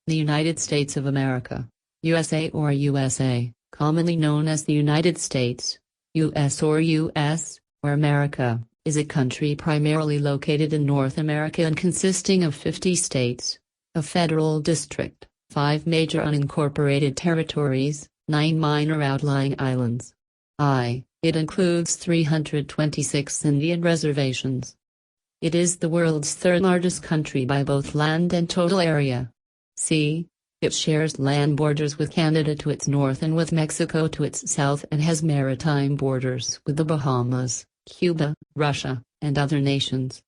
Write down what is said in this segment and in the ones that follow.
The United States of America, USA or USA, commonly known as the United States, US or US, or America, is a country primarily located in North America and consisting of 50 states, a federal district, 5 major unincorporated territories, 9 minor outlying islands. It includes 326 Indian reservations. It is the world's third largest country by both land and total area. It shares land borders with Canada to its north and with Mexico to its south, and has maritime borders with the Bahamas, Cuba, Russia, and other nations.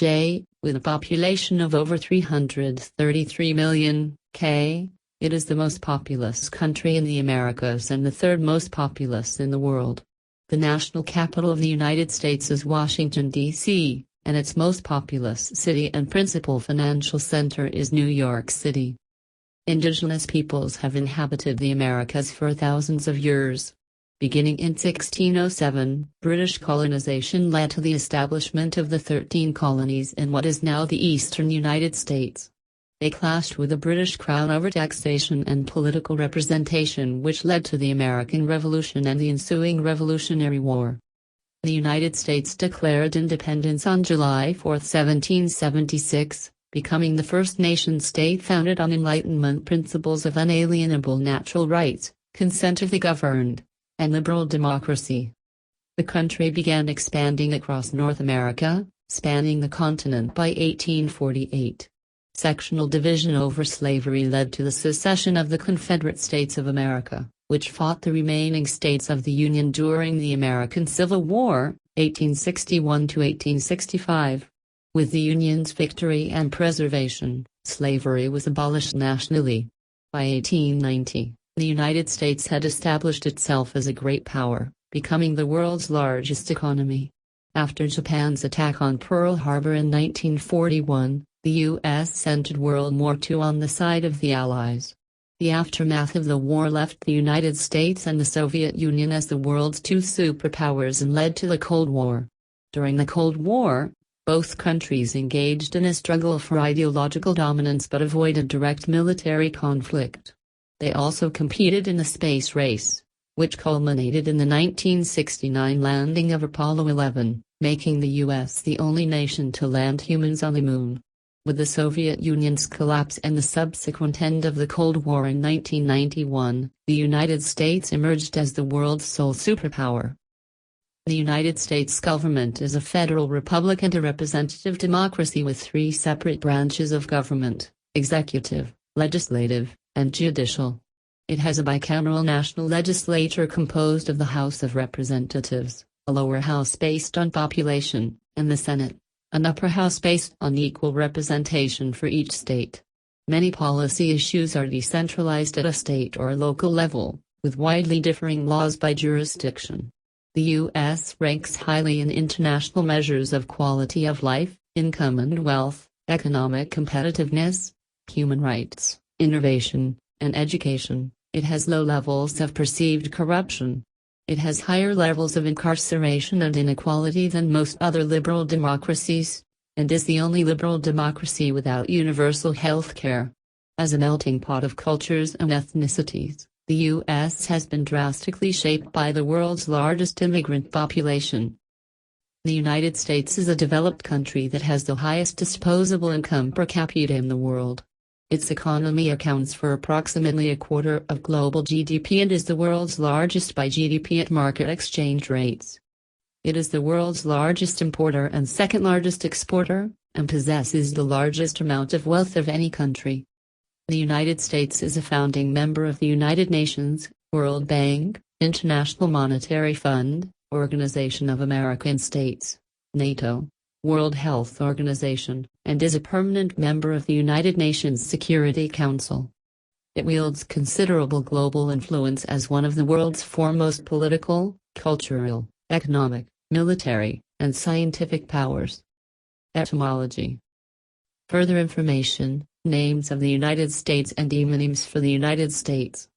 With a population of over 333 million, it is the most populous country in the Americas and the third most populous in the world. The national capital of the United States is Washington, D.C., and its most populous city and principal financial center is New York City. Indigenous peoples have inhabited the Americas for thousands of years. Beginning in 1607, British colonization led to the establishment of the 13 colonies in what is now the eastern United States. They clashed with the British Crown over taxation and political representation, which led to the American Revolution and the ensuing Revolutionary War. The United States declared independence on July 4, 1776, becoming the first nation-state founded on Enlightenment principles of unalienable natural rights, consent of the governed, and liberal democracy. The country began expanding across North America, spanning the continent by 1848. Sectional division over slavery led to the secession of the Confederate States of America, which fought the remaining states of the Union during the American Civil War, 1861 to 1865. With the Union's victory and preservation, slavery was abolished nationally. By 1890, the United States had established itself as a great power, becoming the world's largest economy. After Japan's attack on Pearl Harbor in 1941, the U.S. entered World War II on the side of the Allies. The aftermath of the war left the United States and the Soviet Union as the world's two superpowers and led to the Cold War. During the Cold War, both countries engaged in a struggle for ideological dominance but avoided direct military conflict. They also competed in a space race, which culminated in the 1969 landing of Apollo 11, making the U.S. the only nation to land humans on the Moon. With the Soviet Union's collapse and the subsequent end of the Cold War in 1991, the United States emerged as the world's sole superpower. The United States government is a federal republic and a representative democracy with 3 separate branches of government: executive, legislative, and judicial. It has a bicameral national legislature composed of the House of Representatives, a lower house based on population, and the Senate, an upper house based on equal representation for each state. Many policy issues are decentralized at a state or local level, with widely differing laws by jurisdiction. The U.S. ranks highly in international measures of quality of life, income and wealth, economic competitiveness, human rights, innovation, and education. It has low levels of perceived corruption. It has higher levels of incarceration and inequality than most other liberal democracies, and is the only liberal democracy without universal health care. As a melting pot of cultures and ethnicities, the U.S. has been drastically shaped by the world's largest immigrant population. The United States is a developed country that has the highest disposable income per capita in the world. Its economy accounts for approximately a quarter of global GDP and is the world's largest by GDP at market exchange rates. It is the world's largest importer and second largest exporter, and possesses the largest amount of wealth of any country. The United States is a founding member of the United Nations, World Bank, International Monetary Fund, Organization of American States, NATO, World Health Organization, and is a permanent member of the United Nations Security Council. It wields considerable global influence as one of the world's foremost political, cultural, economic, military, and scientific powers. Etymology. Further information, names of the United States and demonyms for the United States.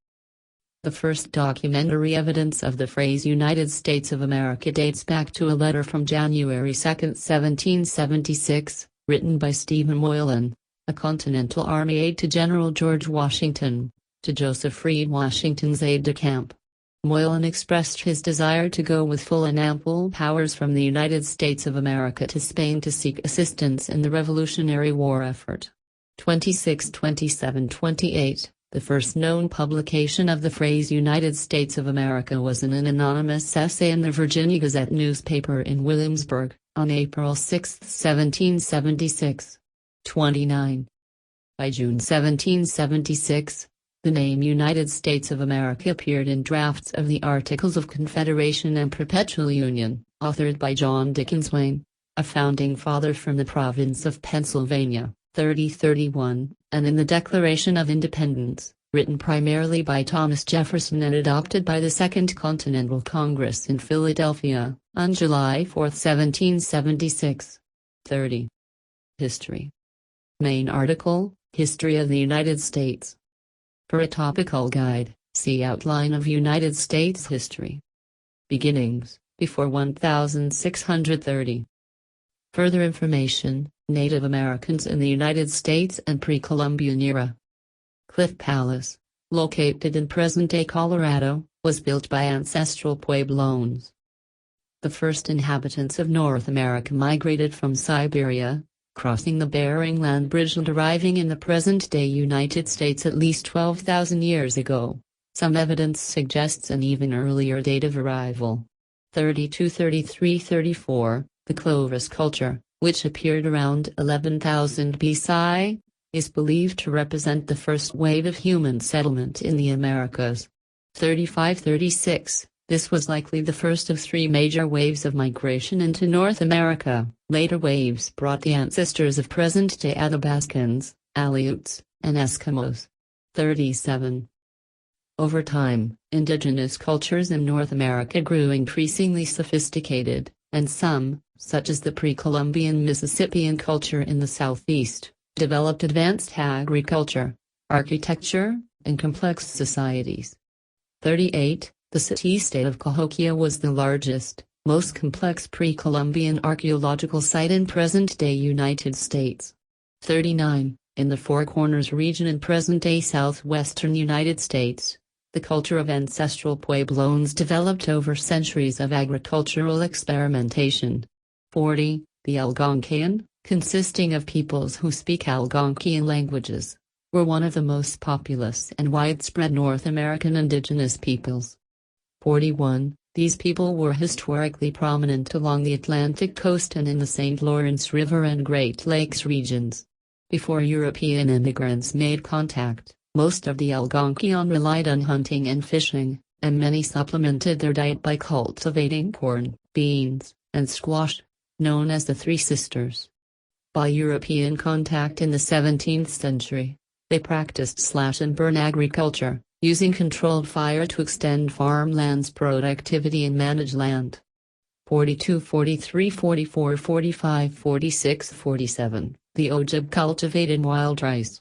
The first documentary evidence of the phrase United States of America dates back to a letter from January 2, 1776, written by Stephen Moylan, a Continental Army aide to General George Washington, to Joseph Reed Washington's aide-de-camp. Moylan expressed his desire to go with full and ample powers from the United States of America to Spain to seek assistance in the Revolutionary War effort. 26, 27, 28. The first known publication of the phrase United States of America was in an anonymous essay in the Virginia Gazette newspaper in Williamsburg, on April 6, 1776. 29. By June 1776, the name United States of America appeared in drafts of the Articles of Confederation and Perpetual Union, authored by John Dickens-Wayne, a founding father from the province of Pennsylvania, 3031, and in the Declaration of Independence, written primarily by Thomas Jefferson and adopted by the Second Continental Congress in Philadelphia, on July 4, 1776. 30. History. Main article, History of the United States. For a topical guide, see Outline of United States History. Beginnings, before 1630. Further information, Native Americans in the United States and pre-Columbian era. Cliff Palace, located in present-day Colorado, was built by ancestral Pueblones. The first inhabitants of North America migrated from Siberia, crossing the Bering Land Bridge and arriving in the present-day United States at least 12,000 years ago. Some evidence suggests an even earlier date of arrival. 32, 33, 34. The Clovis culture, which appeared around 11,000 BC, is believed to represent the first wave of human settlement in the Americas. 35-36, this was likely the first of three major waves of migration into North America. Later waves brought the ancestors of present-day Athabascans, Aleuts, and Eskimos. 37. Over time, indigenous cultures in North America grew increasingly sophisticated, and some, such as the pre-Columbian Mississippian culture in the southeast, developed advanced agriculture, architecture, and complex societies. 38. The city-state of Cahokia was the largest, most complex pre-Columbian archaeological site in present-day United States. 39. In the Four Corners region in present-day southwestern United States, the culture of ancestral Pueblones developed over centuries of agricultural experimentation. 40. The Algonquian, consisting of peoples who speak Algonquian languages, were one of the most populous and widespread North American indigenous peoples. 41. These people were historically prominent along the Atlantic coast and in the St. Lawrence River and Great Lakes regions. Before European immigrants made contact, most of the Algonquian relied on hunting and fishing, and many supplemented their diet by cultivating corn, beans, and squash, known as the Three Sisters. By European contact in the 17th century, they practiced slash-and-burn agriculture, using controlled fire to extend farmland's productivity and manage land. 42, 43, 44, 45, 46, 47. The Ojibwe cultivated wild rice.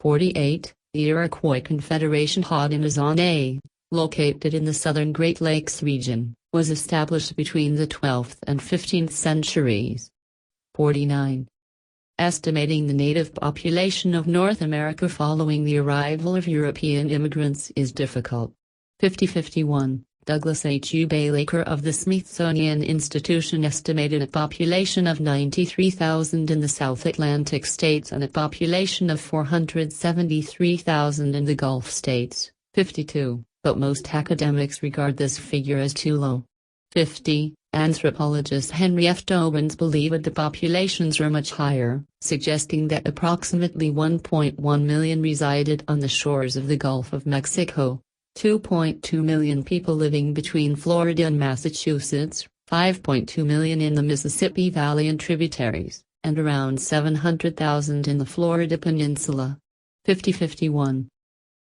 48. The Iroquois Confederation Haudenosaunee, located in the southern Great Lakes region, was established between the 12th and 15th centuries. 49. Estimating the native population of North America following the arrival of European immigrants is difficult. 50-51. Douglas H. U. Baylacre of the Smithsonian Institution estimated a population of 93,000 in the South Atlantic states and a population of 473,000 in the Gulf states. 52. But most academics regard this figure as too low. 50. Anthropologist Henry F. Dobbins believed the populations were much higher, suggesting that approximately 1.1 million resided on the shores of the Gulf of Mexico. 2.2 million people living between Florida and Massachusetts, 5.2 million in the Mississippi Valley and tributaries, and around 700,000 in the Florida Peninsula. 50-51.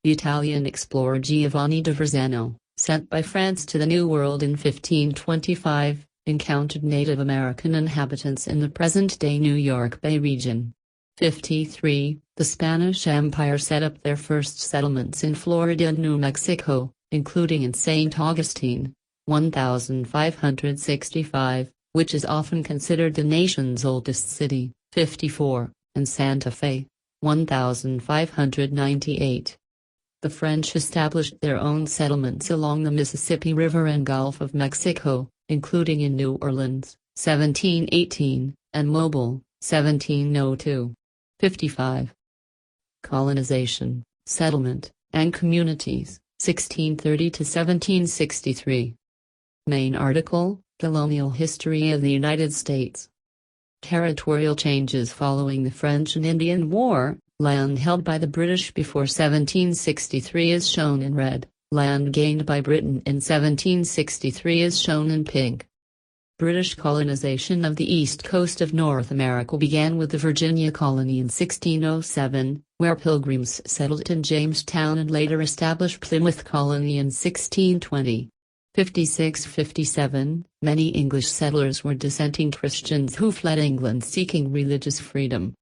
The Italian explorer Giovanni da Verzano, sent by France to the New World in 1525, encountered Native American inhabitants in the present-day New York Bay region. 53. The Spanish Empire set up their first settlements in Florida and New Mexico, including in St. Augustine, 1565, which is often considered the nation's oldest city. 54. And Santa Fe, 1598. The French established their own settlements along the Mississippi River and Gulf of Mexico, including in New Orleans, 1718, and Mobile, 1702. 55. Colonization, settlement, and communities, 1630 to 1763. Main article, Colonial History of the United States. Territorial changes following the French and Indian War. Land held by the British before 1763 is shown in red, land gained by Britain in 1763 is shown in pink. British colonization of the east coast of North America began with the Virginia colony in 1607, where Pilgrims settled in Jamestown and later established Plymouth colony in 1620. 56–57, many English settlers were dissenting Christians who fled England seeking religious freedom.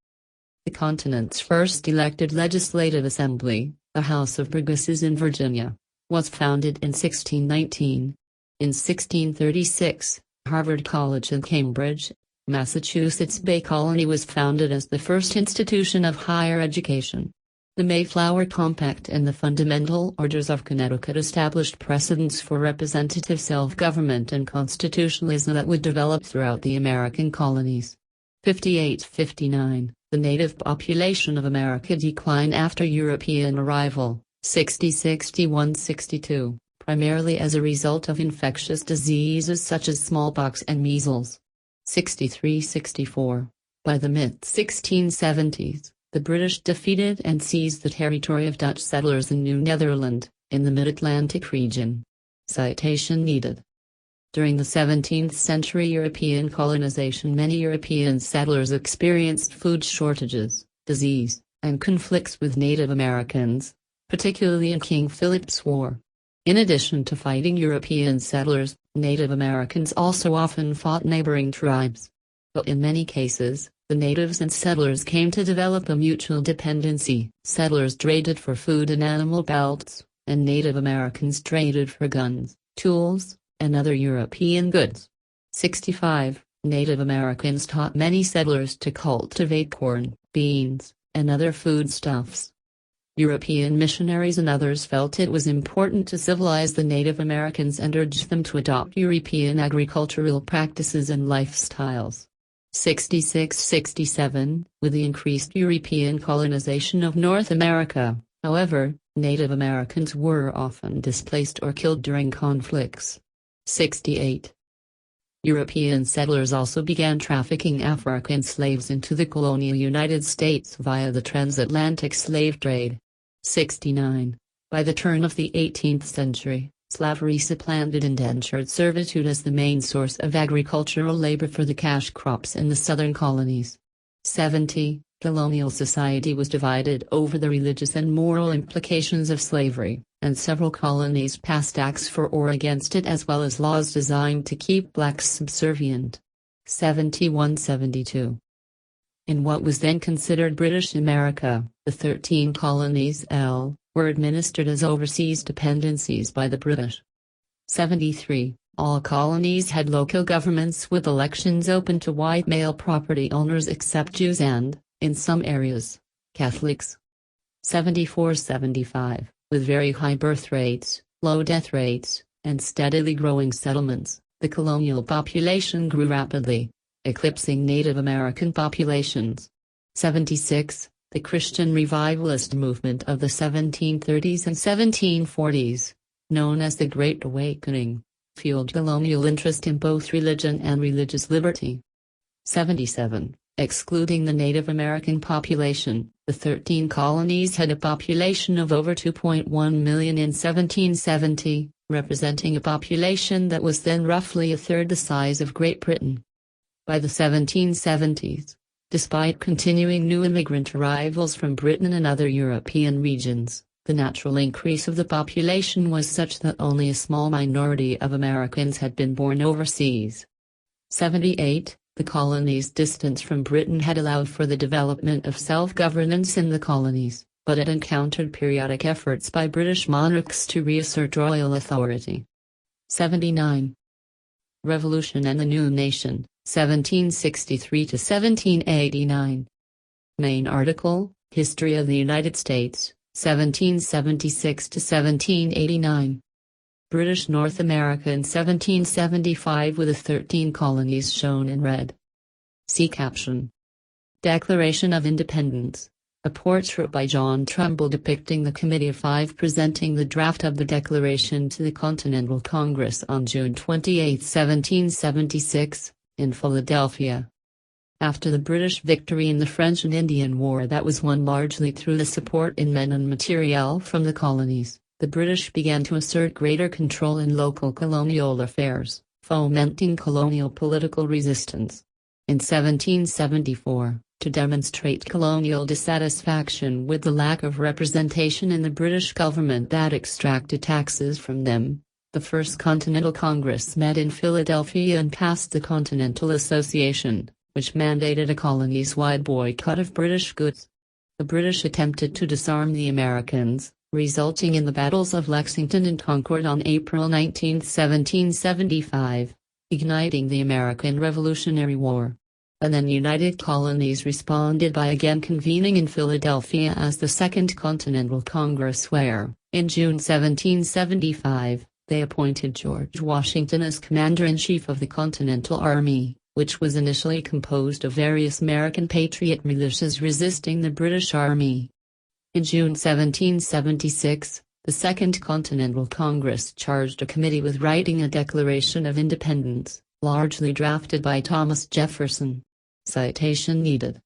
The continent's first elected legislative assembly, the House of Burgesses in Virginia, was founded in 1619. In 1636, Harvard College in Cambridge, Massachusetts Bay Colony was founded as the first institution of higher education. The Mayflower Compact and the Fundamental Orders of Connecticut established precedents for representative self-government and constitutionalism that would develop throughout the American colonies. 58–59. The native population of America declined after European arrival, 60–61–62, primarily as a result of infectious diseases such as smallpox and measles. 63–64. By the mid-1670s, the British defeated and seized the territory of Dutch settlers in New Netherland, in the mid-Atlantic region. Citation needed. During the 17th century European colonization, many European settlers experienced food shortages, disease, and conflicts with Native Americans, particularly in King Philip's War. In addition to fighting European settlers, Native Americans also often fought neighboring tribes. But in many cases, the natives and settlers came to develop a mutual dependency. Settlers traded for food and animal pelts, and Native Americans traded for guns, tools, and other European goods. 65. Native Americans taught many settlers to cultivate corn, beans, and other foodstuffs. European missionaries and others felt it was important to civilize the Native Americans and urged them to adopt European agricultural practices and lifestyles. 66–67. With the increased European colonization of North America, however, Native Americans were often displaced or killed during conflicts. 68. European settlers also began trafficking African slaves into the colonial United States via the transatlantic slave trade. 69. By the turn of the 18th century, slavery supplanted indentured servitude as the main source of agricultural labor for the cash crops in the southern colonies. 70. Colonial society was divided over the religious and moral implications of slavery, and several colonies passed acts for or against it as well as laws designed to keep blacks subservient. 71–72. In what was then considered British America, the 13 colonies were administered as overseas dependencies by the British. 73. All colonies had local governments with elections open to white male property owners except Jews and, in some areas, Catholics. 74–75. With very high birth rates, low death rates, and steadily growing settlements, the colonial population grew rapidly, eclipsing Native American populations. 76. The Christian revivalist movement of the 1730s and 1740s, known as the Great Awakening, fueled colonial interest in both religion and religious liberty. 77. Excluding the Native American population, the 13 colonies had a population of over 2.1 million in 1770, representing a population that was then roughly a third the size of Great Britain. By the 1770s, despite continuing new immigrant arrivals from Britain and other European regions, the natural increase of the population was such that only a small minority of Americans had been born overseas. 78. The colonies' distance from Britain had allowed for the development of self-governance in the colonies, but it encountered periodic efforts by British monarchs to reassert royal authority. 79. Revolution and the New Nation, 1763 to 1789. Main article, History of the United States, 1776 to 1789. British North America in 1775 with the 13 colonies shown in red. See caption. Declaration of Independence. A portrait by John Trumbull depicting the Committee of Five presenting the draft of the Declaration to the Continental Congress on June 28, 1776, in Philadelphia. After the British victory in the French and Indian War that was won largely through the support in men and materiel from the colonies, the British began to assert greater control in local colonial affairs, fomenting colonial political resistance. In 1774, to demonstrate colonial dissatisfaction with the lack of representation in the British government that extracted taxes from them, the First Continental Congress met in Philadelphia and passed the Continental Association, which mandated a colonies-wide boycott of British goods. The British attempted to disarm the Americans, resulting in the battles of Lexington and Concord on April 19, 1775, igniting the American Revolutionary War. And then United Colonies responded by again convening in Philadelphia as the Second Continental Congress where, in June 1775, they appointed George Washington as Commander-in-Chief of the Continental Army, which was initially composed of various American patriot militias resisting the British Army. In June 1776, the Second Continental Congress charged a committee with writing a Declaration of Independence, largely drafted by Thomas Jefferson. Citation needed.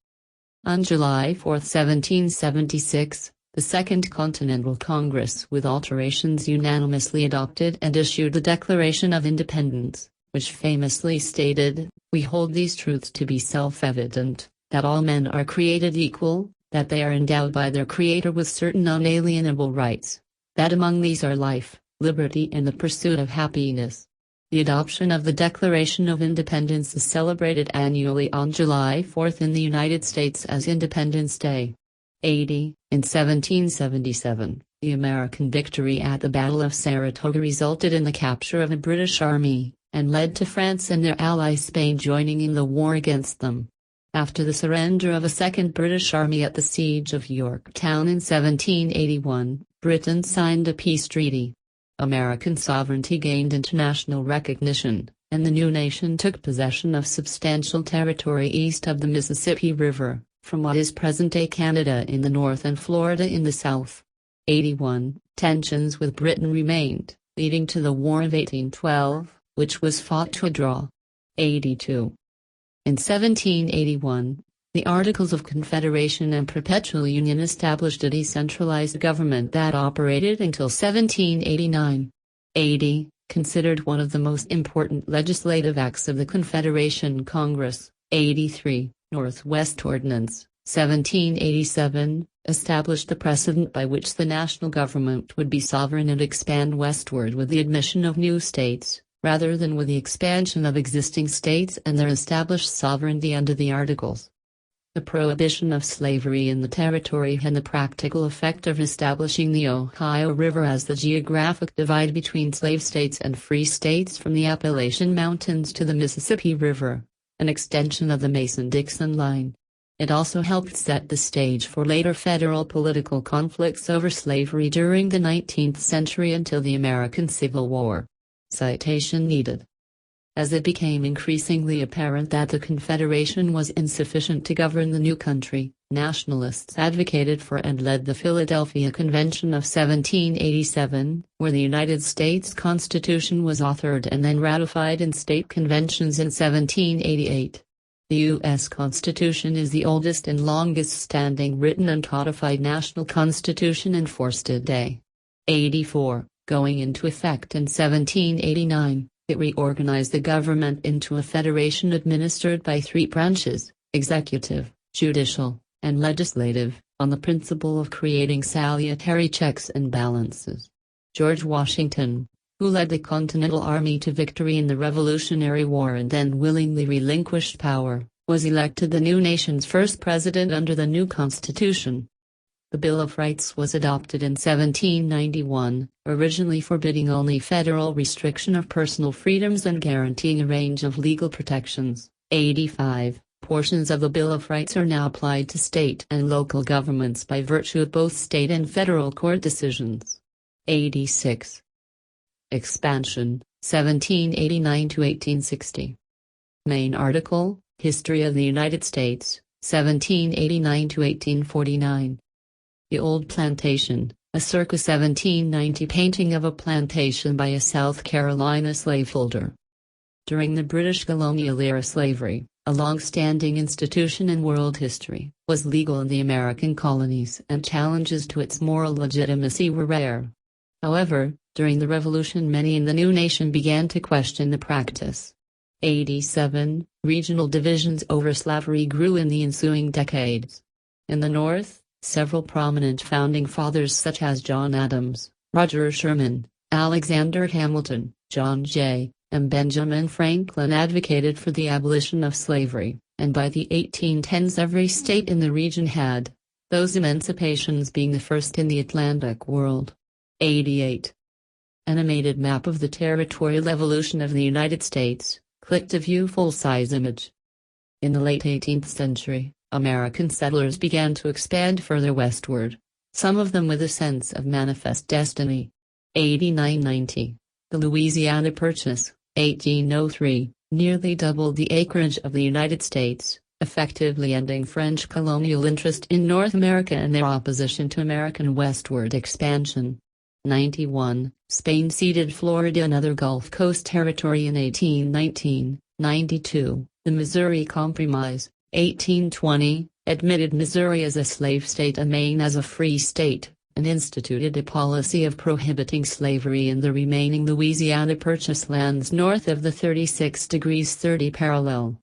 On July 4, 1776, the Second Continental Congress with alterations unanimously adopted and issued the Declaration of Independence, which famously stated, "We hold these truths to be self-evident, that all men are created equal, that they are endowed by their Creator with certain unalienable rights, that among these are life, liberty and the pursuit of happiness." The adoption of the Declaration of Independence is celebrated annually on July 4 in the United States as Independence Day. 80. In 1777, the American victory at the Battle of Saratoga resulted in the capture of a British army, and led to France and their ally Spain joining in the war against them. After the surrender of a second British army at the Siege of Yorktown in 1781, Britain signed a peace treaty. American sovereignty gained international recognition, and the new nation took possession of substantial territory east of the Mississippi River, from what is present-day Canada in the north and Florida in the south. 81. Tensions with Britain remained, leading to the War of 1812, which was fought to a draw. 82. In 1781, the Articles of Confederation and Perpetual Union established a decentralized government that operated until 1789. 80. Considered one of the most important legislative acts of the Confederation Congress. 83. Northwest Ordinance, 1787, established the precedent by which the national government would be sovereign and expand westward with the admission of new states, rather than with the expansion of existing states and their established sovereignty under the Articles. The prohibition of slavery in the territory had the practical effect of establishing the Ohio River as the geographic divide between slave states and free states from the Appalachian Mountains to the Mississippi River, an extension of the Mason-Dixon line. It also helped set the stage for later federal political conflicts over slavery during the 19th century until the American Civil War. Citation needed. As it became increasingly apparent that the Confederation was insufficient to govern the new country, nationalists advocated for and led the Philadelphia Convention of 1787, where the United States Constitution was authored and then ratified in state conventions in 1788. The U.S. Constitution is the oldest and longest-standing written and codified national constitution enforced today. 84. Going into effect in 1789. It reorganized the government into a federation administered by three branches, executive, judicial, and legislative, on the principle of creating salutary checks and balances. George Washington, who led the Continental Army to victory in the Revolutionary War and then willingly relinquished power, was elected the new nation's first president under the new Constitution. The Bill of Rights was adopted in 1791, originally forbidding only federal restriction of personal freedoms and guaranteeing a range of legal protections. 85. Portions of the Bill of Rights are now applied to state and local governments by virtue of both state and federal court decisions. 86. Expansion, 1789 to 1860. Main article, History of the United States, 1789 to 1849. The Old Plantation, a circa 1790 painting of a plantation by a South Carolina slaveholder. During the British colonial era, slavery, a long-standing institution in world history, was legal in the American colonies, and challenges to its moral legitimacy were rare. However, during the Revolution, many in the new nation began to question the practice. 87. Regional divisions over slavery grew in the ensuing decades. In the North, several prominent founding fathers such as John Adams, Roger Sherman, Alexander Hamilton, John Jay, and Benjamin Franklin advocated for the abolition of slavery, and by the 1810s every state in the region had, those emancipations being the first in the Atlantic world. 88. Animated map of the territorial evolution of the United States, click to view full-size image. In the late 18th century, American settlers began to expand further westward, some of them with a sense of manifest destiny. 89-90. The Louisiana Purchase, 1803, nearly doubled the acreage of the United States, effectively ending French colonial interest in North America and their opposition to American westward expansion. 91. Spain ceded Florida and other Gulf Coast territory in 1819. 92. The Missouri Compromise, 1820, admitted Missouri as a slave state and Maine as a free state, and instituted a policy of prohibiting slavery in the remaining Louisiana Purchase lands north of the 36° 30 parallel.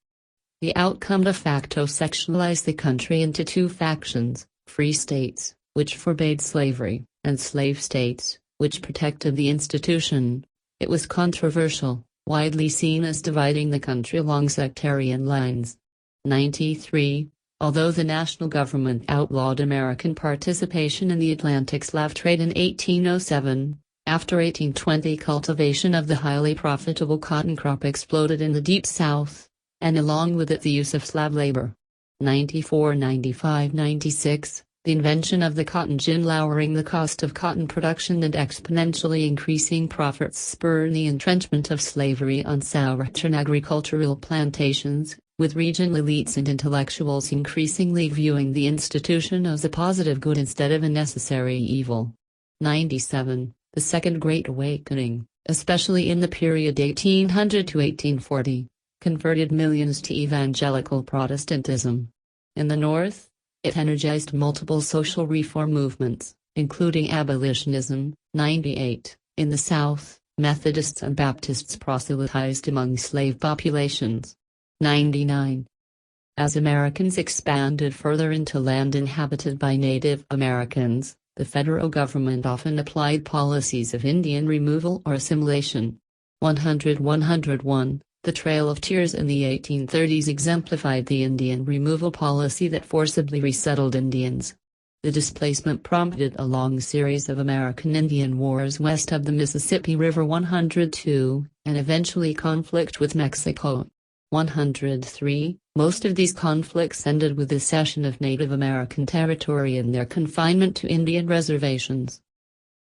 The outcome de facto sectionalized the country into two factions: free states, which forbade slavery, and slave states, which protected the institution. It was controversial, widely seen as dividing the country along sectarian lines. 93. Although the national government outlawed American participation in the Atlantic slave trade in 1807, after 1820 cultivation of the highly profitable cotton crop exploded in the Deep South, and along with it the use of slave labor. 94, 95, 96. The invention of the cotton gin, lowering the cost of cotton production and exponentially increasing profits, spurred the entrenchment of slavery on southern agricultural plantations, with regional elites and intellectuals increasingly viewing the institution as a positive good instead of a necessary evil. 97. The Second Great Awakening, especially in the period 1800 to 1840, converted millions to evangelical Protestantism. In the North, it energized multiple social reform movements, including abolitionism. 98. In the South, Methodists and Baptists proselytized among slave populations. 99. As Americans expanded further into land inhabited by Native Americans, the federal government often applied policies of Indian removal or assimilation. 100-101. The Trail of Tears in the 1830s exemplified the Indian removal policy that forcibly resettled Indians. The displacement prompted a long series of American Indian wars west of the Mississippi River. 102, and eventually conflict with Mexico. 103. Most of these conflicts ended with the cession of Native American territory and their confinement to Indian reservations.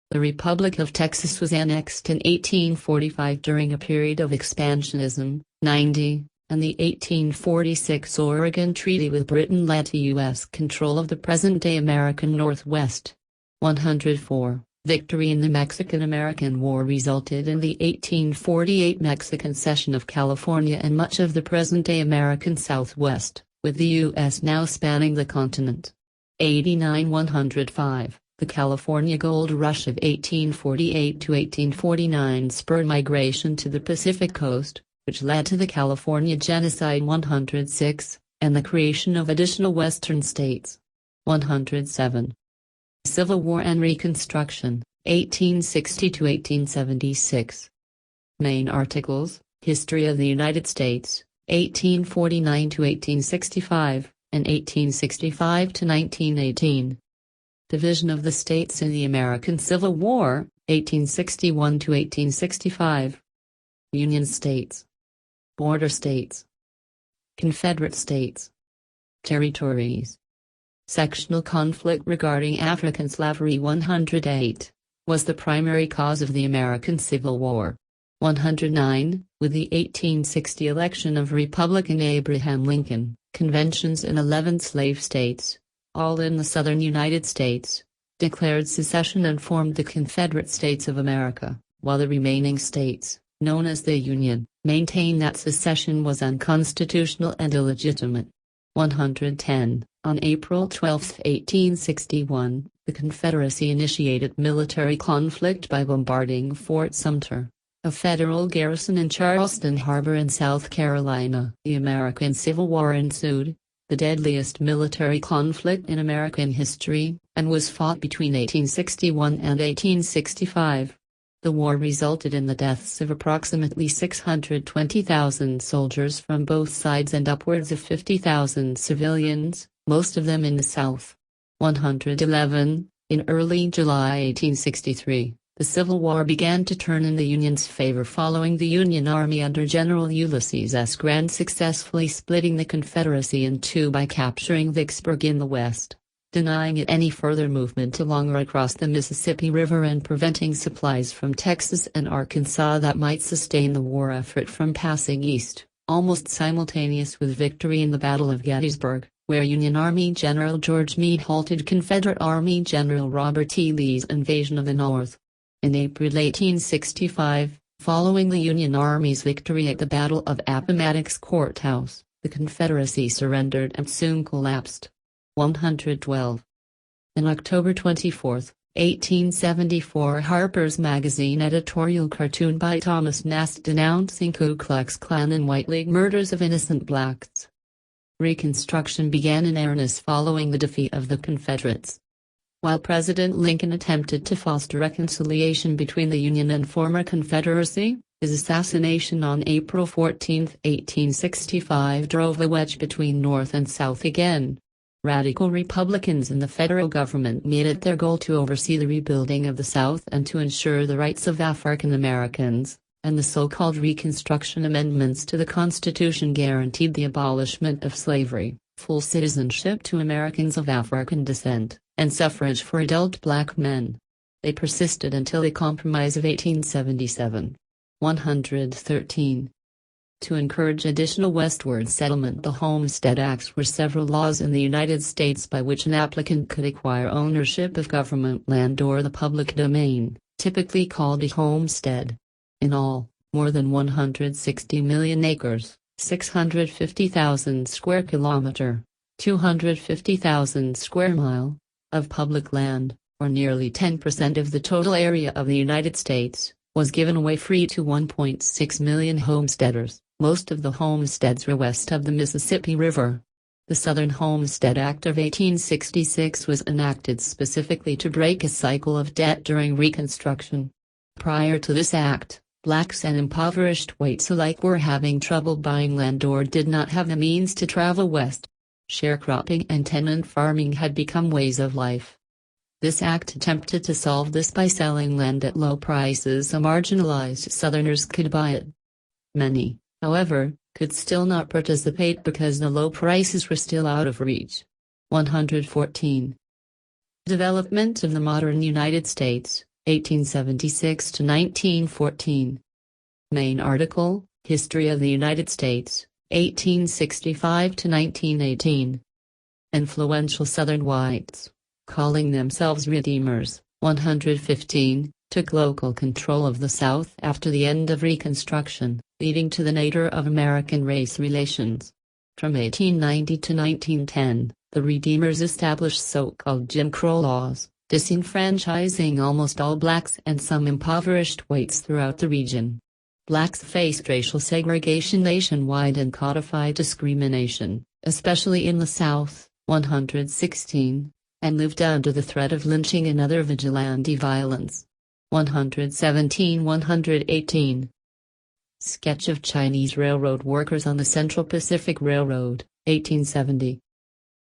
The Republic of Texas was annexed in 1845 during a period of expansionism. 90. And the 1846 Oregon Treaty with Britain led to U.S. control of the present-day American Northwest. 104. Victory in the Mexican-American War resulted in the 1848 Mexican cession of California and much of the present-day American Southwest, with the U.S. now spanning the continent. 89-105. The California Gold Rush of 1848 to 1849 spurred migration to the Pacific Coast, which led to the California Genocide. 106, and the creation of additional western states. 107. Civil War and Reconstruction, 1860 to 1876. Main articles: History of the United States, 1849 to 1865, and 1865 to 1918. Division of the states in the American Civil War, 1861 to 1865. Union states. Border states. Confederate States. Territories. Sectional conflict regarding African slavery. 108 was the primary cause of the American Civil War. 109, with the 1860 election of Republican Abraham Lincoln, conventions in 11 slave states, all in the southern United States, declared secession and formed the Confederate States of America, while the remaining states, known as the Union, maintained that secession was unconstitutional and illegitimate. 110, on April 12, 1861, the Confederacy initiated military conflict by bombarding Fort Sumter, a federal garrison in Charleston Harbor in South Carolina. The American Civil War ensued, the deadliest military conflict in American history, and was fought between 1861 and 1865. The war resulted in the deaths of approximately 620,000 soldiers from both sides and upwards of 50,000 civilians, most of them in the South. 111, in early July 1863, the Civil War began to turn in the Union's favor following the Union Army under General Ulysses S. Grant successfully splitting the Confederacy in two by capturing Vicksburg in the west, denying it any further movement along or across the Mississippi River and preventing supplies from Texas and Arkansas that might sustain the war effort from passing east, almost simultaneous with victory in the Battle of Gettysburg, where Union Army General George Meade halted Confederate Army General Robert E. Lee's invasion of the North. In April 1865, following the Union Army's victory at the Battle of Appomattox Courthouse, the Confederacy surrendered and soon collapsed. 112. On October 24, 1874, Harper's Magazine editorial cartoon by Thomas Nast denouncing Ku Klux Klan and White League murders of innocent blacks. Reconstruction began in earnest following the defeat of the Confederates. While President Lincoln attempted to foster reconciliation between the Union and former Confederacy, his assassination on April 14, 1865 drove a wedge between North and South again. Radical Republicans in the federal government made it their goal to oversee the rebuilding of the South and to ensure the rights of African Americans, and the so-called Reconstruction Amendments to the Constitution guaranteed the abolishment of slavery, full citizenship to Americans of African descent, and suffrage for adult black men. They persisted until the Compromise of 1877. 113. To encourage additional westward settlement, the Homestead Acts were several laws in the United States by which an applicant could acquire ownership of government land or the public domain, typically called a homestead. In all, more than 160 million acres, 650,000 square kilometer, 250,000 square mile, of public land, or nearly 10% of the total area of the United States, was given away free to 1.6 million homesteaders. Most of the homesteads were west of the Mississippi River. The Southern Homestead Act of 1866 was enacted specifically to break a cycle of debt during Reconstruction. Prior to this act, blacks and impoverished whites alike were having trouble buying land or did not have the means to travel west. Sharecropping and tenant farming had become ways of life. This act attempted to solve this by selling land at low prices so marginalized Southerners could buy it. Many, however, could still not participate because the low prices were still out of reach. 114. Development of the modern United States, 1876 to 1914. Main article, History of the United States, 1865 to 1918. Influential Southern whites, calling themselves Redeemers, 115, took local control of the South after the end of Reconstruction, leading to the nadir of American race relations. From 1890 to 1910, the Redeemers established so-called Jim Crow laws, disenfranchising almost all blacks and some impoverished whites throughout the region. Blacks faced racial segregation nationwide and codified discrimination, especially in the South, 116, and lived under the threat of lynching and other vigilante violence. 117-118. Sketch of Chinese railroad workers on the Central Pacific Railroad, 1870.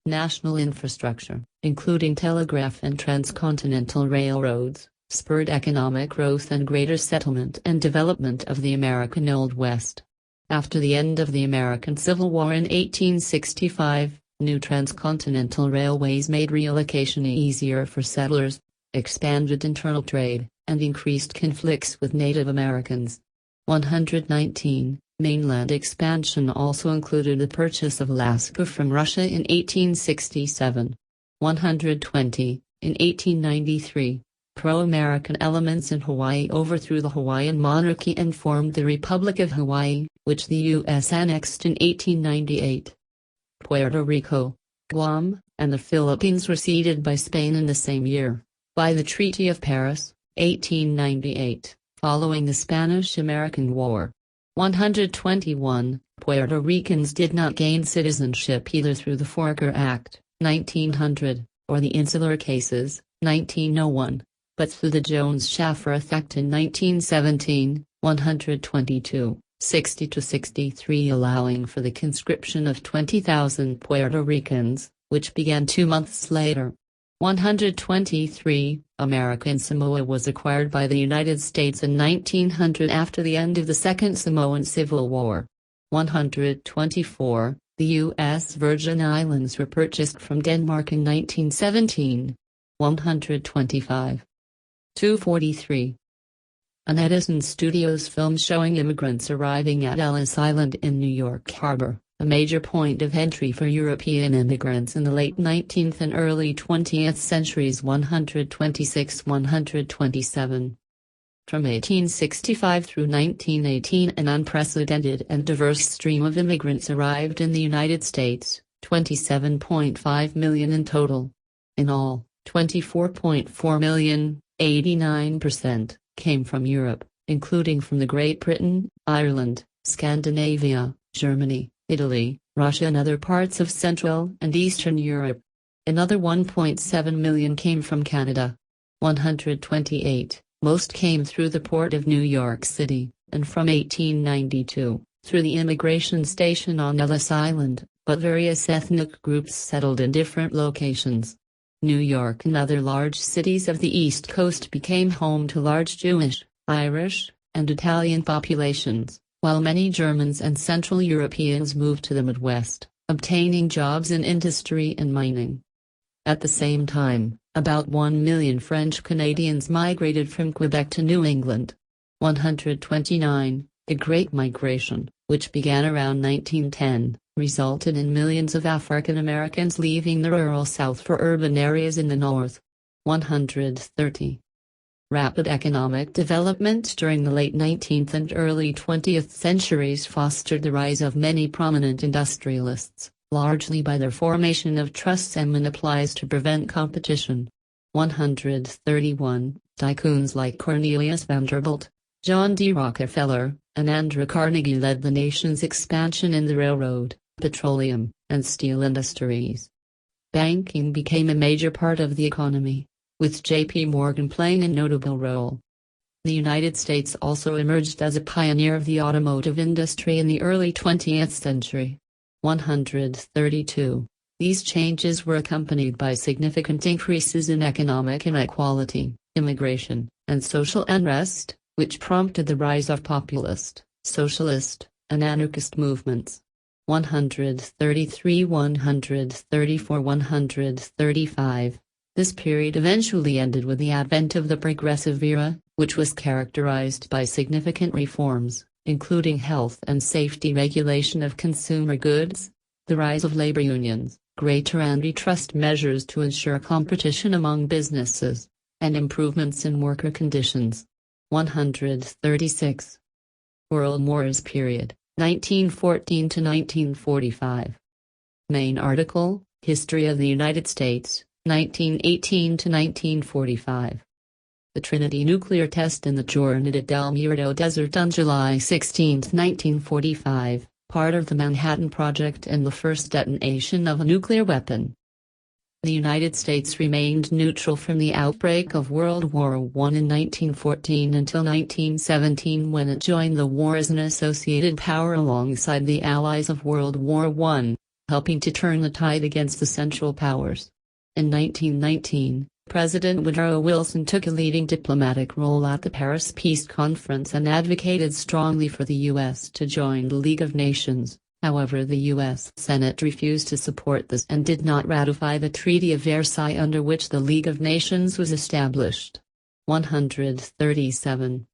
National infrastructure, including telegraph and transcontinental railroads, spurred economic growth and greater settlement and development of the American Old West. After the end of the American Civil War in 1865, new transcontinental railways made relocation easier for settlers, expanded internal trade, and increased conflicts with Native Americans. 119. Mainland expansion also included the purchase of Alaska from Russia in 1867. 120. In 1893, pro-American elements in Hawaii overthrew the Hawaiian monarchy and formed the Republic of Hawaii, which the U.S. annexed in 1898. Puerto Rico, Guam, and the Philippines were ceded by Spain in the same year, by the Treaty of Paris, 1898, following the Spanish-American War. 121. Puerto Ricans did not gain citizenship either through the Forker Act, 1900, or the Insular Cases, 1901, but through the Jones-Shaffer Act in 1917, 122, 60-63, allowing for the conscription of 20,000 Puerto Ricans, which began 2 months later. 123. American Samoa was acquired by the United States in 1900 after the end of the Second Samoan Civil War. 124. The U.S. Virgin Islands were purchased from Denmark in 1917. 125. 243. An Edison Studios film showing immigrants arriving at Ellis Island in New York Harbor, a major point of entry for European immigrants in the late 19th and early 20th centuries. 126-127. From 1865 through 1918, an unprecedented and diverse stream of immigrants arrived in the United States, 27.5 million in total. In all, 24.4 million, 89%, came from Europe, including from the Great Britain, Ireland, Scandinavia, Germany, Italy, Russia and other parts of Central and Eastern Europe. Another 1.7 million came from Canada. 128, most came through the port of New York City, and from 1892, through the immigration station on Ellis Island, but various ethnic groups settled in different locations. New York and other large cities of the East Coast became home to large Jewish, Irish, and Italian populations, while many Germans and Central Europeans moved to the Midwest, obtaining jobs in industry and mining. At the same time, about 1 million French Canadians migrated from Quebec to New England. 129. The Great Migration, which began around 1910, resulted in millions of African Americans leaving the rural South for urban areas in the North. 130. Rapid economic development during the late 19th and early 20th centuries fostered the rise of many prominent industrialists, largely by their formation of trusts and monopolies to prevent competition. 131. Tycoons like Cornelius Vanderbilt, John D. Rockefeller, and Andrew Carnegie led the nation's expansion in the railroad, petroleum, and steel industries. Banking became a major part of the economy, with J.P. Morgan playing a notable role. The United States also emerged as a pioneer of the automotive industry in the early 20th century. 132. These changes were accompanied by significant increases in economic inequality, immigration, and social unrest, which prompted the rise of populist, socialist, and anarchist movements. 133, 134, 135. This period eventually ended with the advent of the Progressive Era, which was characterized by significant reforms, including health and safety regulation of consumer goods, the rise of labor unions, greater antitrust measures to ensure competition among businesses, and improvements in worker conditions. 136. World Wars period, 1914 to 1945. Main article, History of the United States, 1918 to 1945. The Trinity nuclear test in the Jornada del Muerto Desert on July 16, 1945, part of the Manhattan Project and the first detonation of a nuclear weapon. The United States remained neutral from the outbreak of World War I in 1914 until 1917, when it joined the war as an associated power alongside the Allies of World War I, helping to turn the tide against the Central Powers. In 1919, President Woodrow Wilson took a leading diplomatic role at the Paris Peace Conference and advocated strongly for the U.S. to join the League of Nations. However, the U.S. Senate refused to support this and did not ratify the Treaty of Versailles under which the League of Nations was established. 137.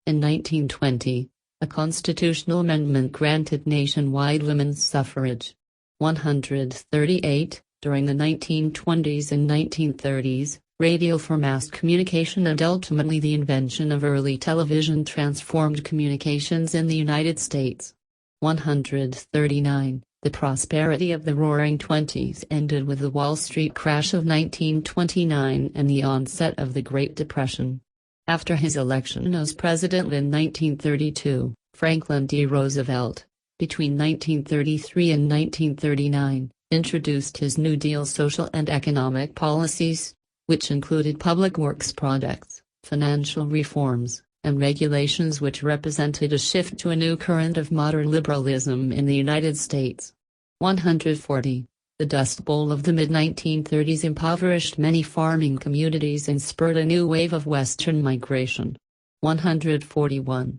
In 1920, a constitutional amendment granted nationwide women's suffrage. 138. During the 1920s and 1930s, radio for mass communication and ultimately the invention of early television transformed communications in the United States. 139. The prosperity of the Roaring Twenties ended with the Wall Street crash of 1929 and the onset of the Great Depression. After his election as president in 1932, Franklin D. Roosevelt, between 1933 and 1939, introduced his New Deal social and economic policies, which included public works projects, financial reforms, and regulations which represented a shift to a new current of modern liberalism in the United States. 140. The Dust Bowl of the mid-1930s impoverished many farming communities and spurred a new wave of Western migration. 141.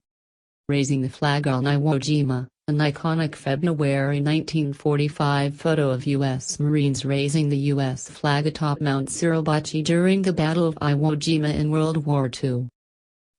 Raising the flag on Iwo Jima, an iconic February 1945 photo of U.S. Marines raising the U.S. flag atop Mount Suribachi during the Battle of Iwo Jima in World War II.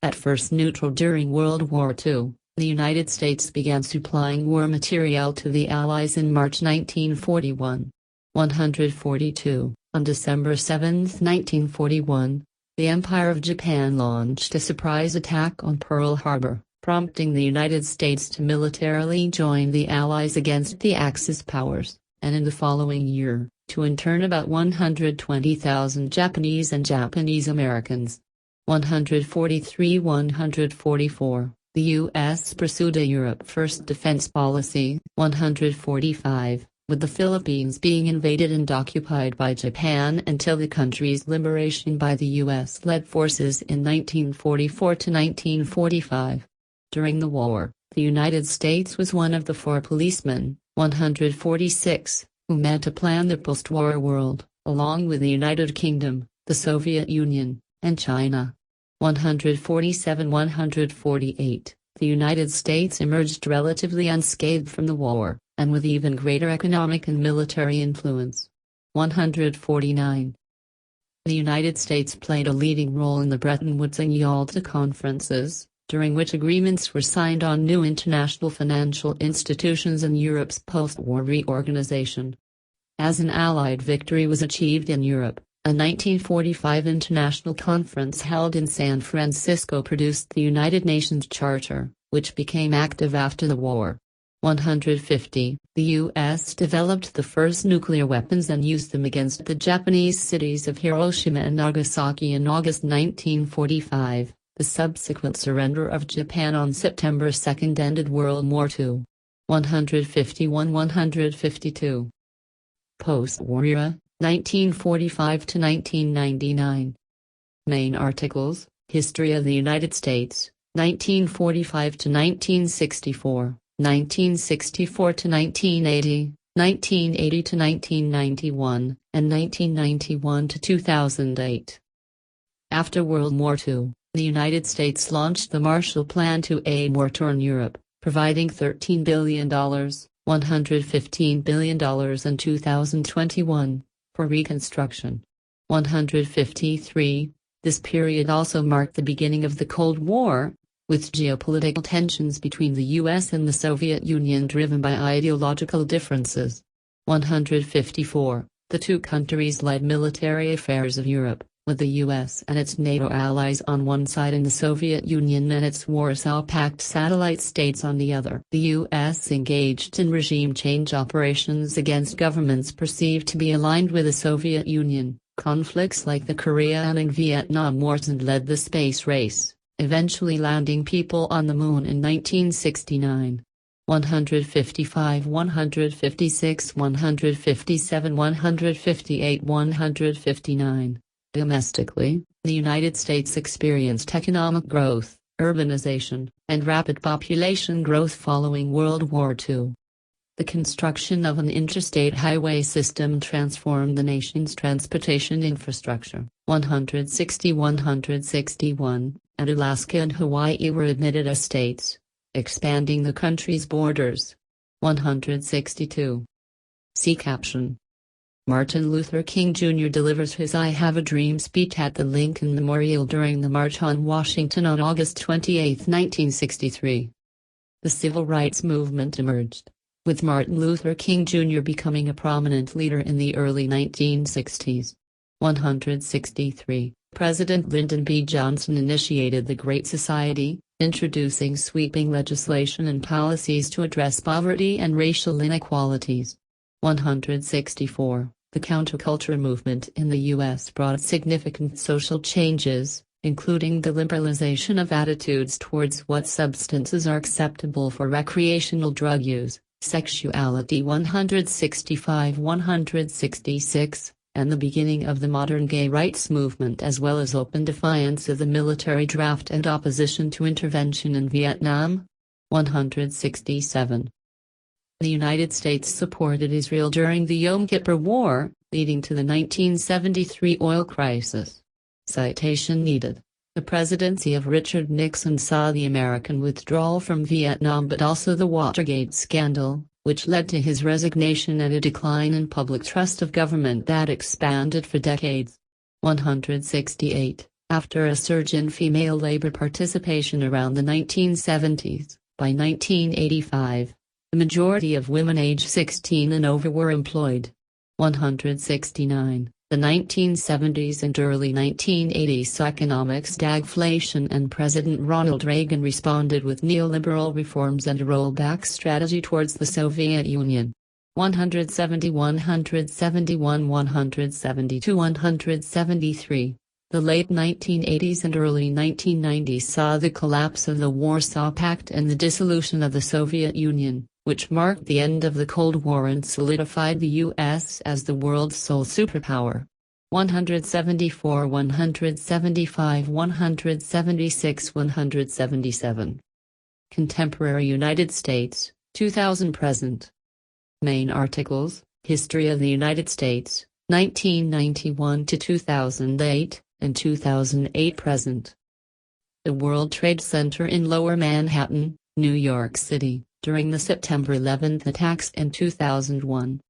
At first neutral during World War II, the United States began supplying war material to the Allies in March 1941. 142. On December 7, 1941, the Empire of Japan launched a surprise attack on Pearl Harbor, prompting the United States to militarily join the Allies against the Axis powers, and in the following year, to intern about 120,000 Japanese and Japanese Americans. 143–144. The U.S. pursued a Europe-first defense policy. 145. With the Philippines being invaded and occupied by Japan until the country's liberation by the U.S.-led forces in 1944–1945. During the war, the United States was one of the 4 policemen, 146, who met to plan the post-war world, along with the United Kingdom, the Soviet Union, and China. 147–148. The United States emerged relatively unscathed from the war, and with even greater economic and military influence. 149. The United States played a leading role in the Bretton Woods and Yalta conferences, during which agreements were signed on new international financial institutions and Europe's post-war reorganization. As an Allied victory was achieved in Europe, a 1945 international conference held in San Francisco produced the United Nations Charter, which became active after the war. 150. The U.S. developed the first nuclear weapons and used them against the Japanese cities of Hiroshima and Nagasaki in August 1945. The subsequent surrender of Japan on September 2 ended World War II. 151–152. Post-war era, 1945–1999. Main articles: History of the United States, 1945–1964, 1964–1980, 1980–1991, and 1991–2008. After World War II, the United States launched the Marshall Plan to aid war-torn Europe, providing $13 billion, $115 billion in 2021, for reconstruction. 153. This period also marked the beginning of the Cold War, with geopolitical tensions between the U.S. and the Soviet Union driven by ideological differences. 154. The two countries led military affairs of Europe, with the U.S. and its NATO allies on one side and the Soviet Union and its Warsaw Pact satellite states on the other. The U.S. engaged in regime change operations against governments perceived to be aligned with the Soviet Union, conflicts like the Korean and Vietnam Wars, and led the space race, eventually landing people on the moon in 1969. 155, 156, 157, 158, 159. Domestically, the United States experienced economic growth, urbanization, and rapid population growth following World War II. The construction of an interstate highway system transformed the nation's transportation infrastructure. 161, and Alaska and Hawaii were admitted as states, expanding the country's borders. 162. See caption. Martin Luther King Jr. delivers his I Have a Dream speech at the Lincoln Memorial during the March on Washington on August 28, 1963. The civil rights movement emerged, with Martin Luther King Jr. becoming a prominent leader in the early 1960s. 163. President Lyndon B. Johnson initiated the Great Society, introducing sweeping legislation and policies to address poverty and racial inequalities. 164. The counterculture movement in the U.S. brought significant social changes, including the liberalization of attitudes towards what substances are acceptable for recreational drug use, sexuality. 165, and the beginning of the modern gay rights movement, as well as open defiance of the military draft and opposition to intervention in Vietnam. 167. The United States supported Israel during the Yom Kippur War, leading to the 1973 oil crisis. Citation needed. The presidency of Richard Nixon saw the American withdrawal from Vietnam, but also the Watergate scandal, which led to his resignation and a decline in public trust of government that expanded for decades. 168. After a surge in female labor participation around the 1970s, by 1985, the majority of women aged 16 and over were employed. 169. The 1970s and early 1980s saw economic stagflation, and President Ronald Reagan responded with neoliberal reforms and a rollback strategy towards the Soviet Union. 171, 172, 173. The late 1980s and early 1990s saw the collapse of the Warsaw Pact and the dissolution of the Soviet Union, which marked the end of the Cold War and solidified the U.S. as the world's sole superpower. 174, 175, 176, 177. Contemporary United States, 2000 present. Main articles: History of the United States, 1991 to 2008, and 2008 present. The World Trade Center in Lower Manhattan, New York City, during the September 11 attacks in 2001.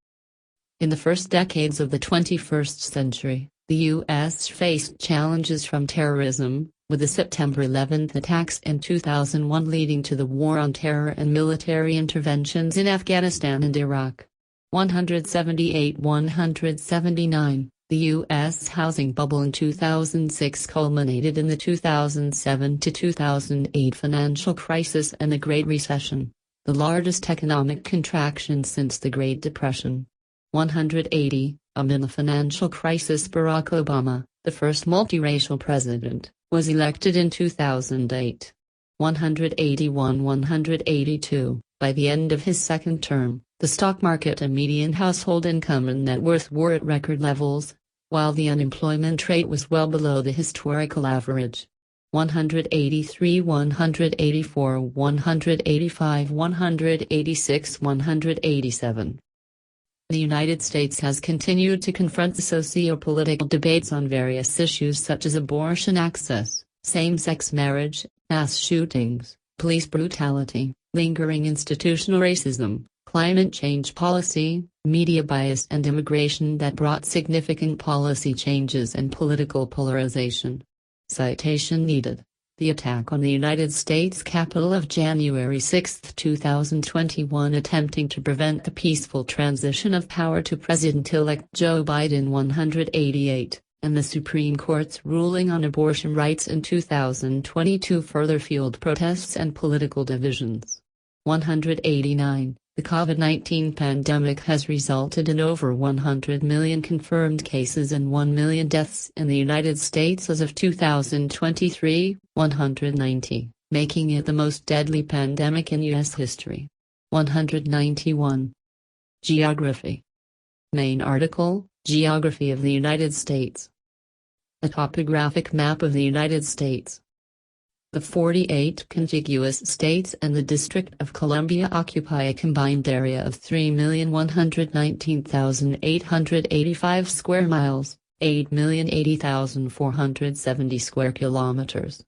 In the first decades of the 21st century, the U.S. faced challenges from terrorism, with the September 11 attacks in 2001 leading to the War on Terror and military interventions in Afghanistan and Iraq. 178, 179. The U.S. housing bubble in 2006 culminated in the 2007 to 2008 financial crisis and the Great Recession, the largest economic contraction since the Great Depression. 180. Amid the financial crisis, Barack Obama, the first multiracial president, was elected in 2008. 181, 182. By the end of his second term, the stock market and median household income and net worth were at record levels, while the unemployment rate was well below the historical average. 183, 184, 185, 186, 187. The United States has continued to confront the socio-political debates on various issues such as abortion access, same-sex marriage, mass shootings, police brutality, lingering institutional racism, climate change policy, media bias, and immigration that brought significant policy changes and political polarization. Citation needed. The attack on the United States Capitol of January 6, 2021, attempting to prevent the peaceful transition of power to President-elect Joe Biden. 188, and the Supreme Court's ruling on abortion rights in 2022 further fueled protests and political divisions. 189. The COVID-19 pandemic has resulted in over 100 million confirmed cases and 1 million deaths in the United States as of 2023, 190, making it the most deadly pandemic in U.S. history. 191. Geography. Main article: Geography of the United States. A topographic map of the United States. The 48 contiguous states and the District of Columbia occupy a combined area of 3,119,885 square miles, 8,080,470 square kilometers.